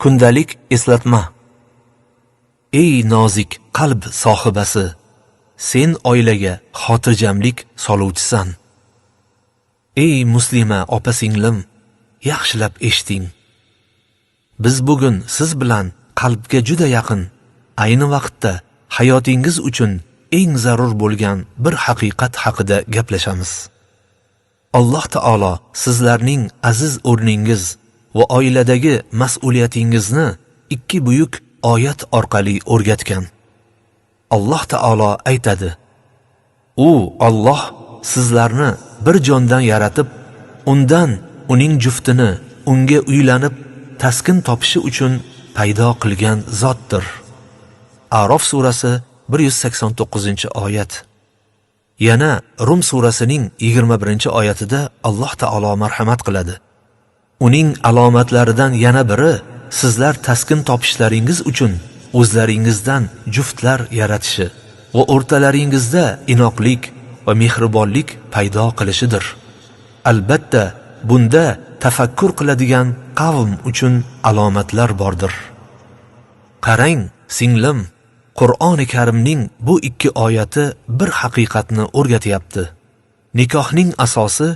Kundalik eslatma. Ey nozik qalb sohibasi, sen oilaga xotirjamlik soluvchisan. Ey muslima opa-singlim, yaxshilab eshiting. Biz bugun siz bilan qalbga juda yaqin, ayni vaqtda hayotingiz uchun eng zarur bo'lgan bir haqiqat haqida gaplashamiz. Alloh taolo sizlarning aziz o'rningiz va oiladagi mas'uliyatingizni ikki buyuk oyat orqali o'rgatgan. Alloh taolo aytadi: U Alloh sizlarni bir jondan yaratib, undan uning juftini unga uylanib taskin topishi uchun paydo qilgan zotdir. A'rof surasi 189-oyat. Yana Rum surasining 21-oyatida Alloh taolo marhamat qiladi. Uning alomatlaridan yana biri sizlar taskin topishlaringiz uchun o'zlaringizdan juftlar yaratishi va o'rtalaringizda inoqlik va mehribonlik paydo qilishidir. Albatta, bunda tafakkur qiladigan qavm uchun alomatlar bordir. Qarang, singlim, Qur'oni Karimning bu ikki oyati bir haqiqatni o'rgatyapti. Nikohning asosi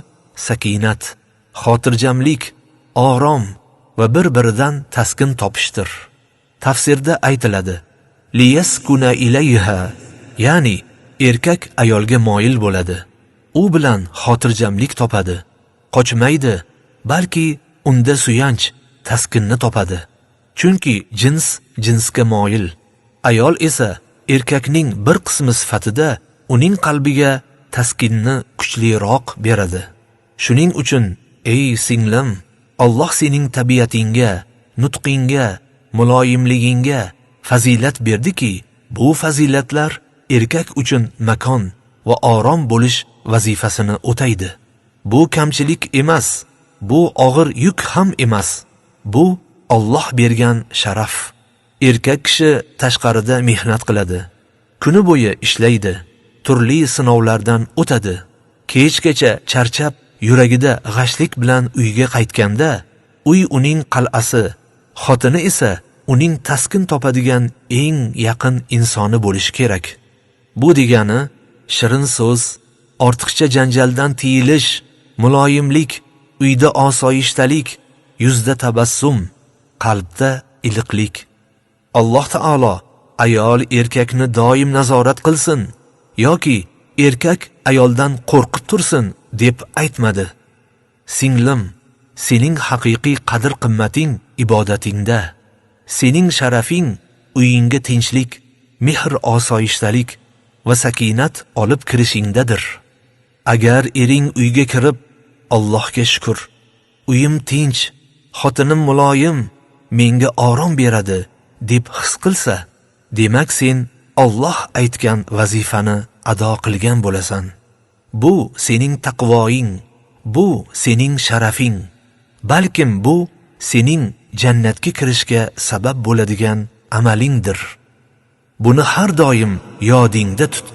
sakinat, xotirjamlik, orom va bir-biridan taskin topishdir. Tafsirda aytiladi: liyaskuna ilayha, ya'ni erkak ayolga moyil bo'ladi. U bilan xotirjamlik topadi. Qochmaydi, balki unda suyanch, taskinni topadi. Chunki jins jinsga moyil. Ayol esa erkakning bir qismi sifatida uning qalbiga taskinni kuchliroq beradi. Shuning uchun, ey singlim, Alloh sening tabiatingga, nutqingga, muloyimligingga fazilat berdiki, bu fazilatlar erkak uchun makon va orom bo'lish vazifasini o'taydi. Bu kamchilik emas, bu og'ir yuk ham emas. Bu Alloh bergan sharaf. Erkak kishi tashqarida mehnat qiladi. Kuni bo'yi ishlaydi. Turli sinovlardan o'tadi. Kechgacha charchab, yuragida g'ashlik bilan uyga qaytganda, uy uning qal'asi, xotini esa uning taskin topadigan eng yaqin insoni bo'lishi kerak. Bu degani shirin so'z, ortiqcha janjaldan tiyilish, muloyimlik, uyda osoyishtalik, yuzda tabassum, qalbda iliqlik. Alloh taolo ayol erkakni doim nazorat qilsin yoki erkak ayoldan qo'rqib tursin deb aytmadi. Singlim, sening haqiqiy qadr-qimmating ibodatingda. Sening sharafing uyingga tinchlik, mehr osoyishtalik va sakinat olib kirishingdadir. Agar ering uyga kirib, Allohga shukr, uyim tinch, xotinim muloyim, menga orom beradi deb his qilsa, demak sen Alloh aytgan vazifani ado qilgan bo'lasan. Bu sening taqvoing, bu sening sharafing, balkim bu sening jannatga kirishga sabab bo'ladigan amalingdir. Buni har doim yodingda tut.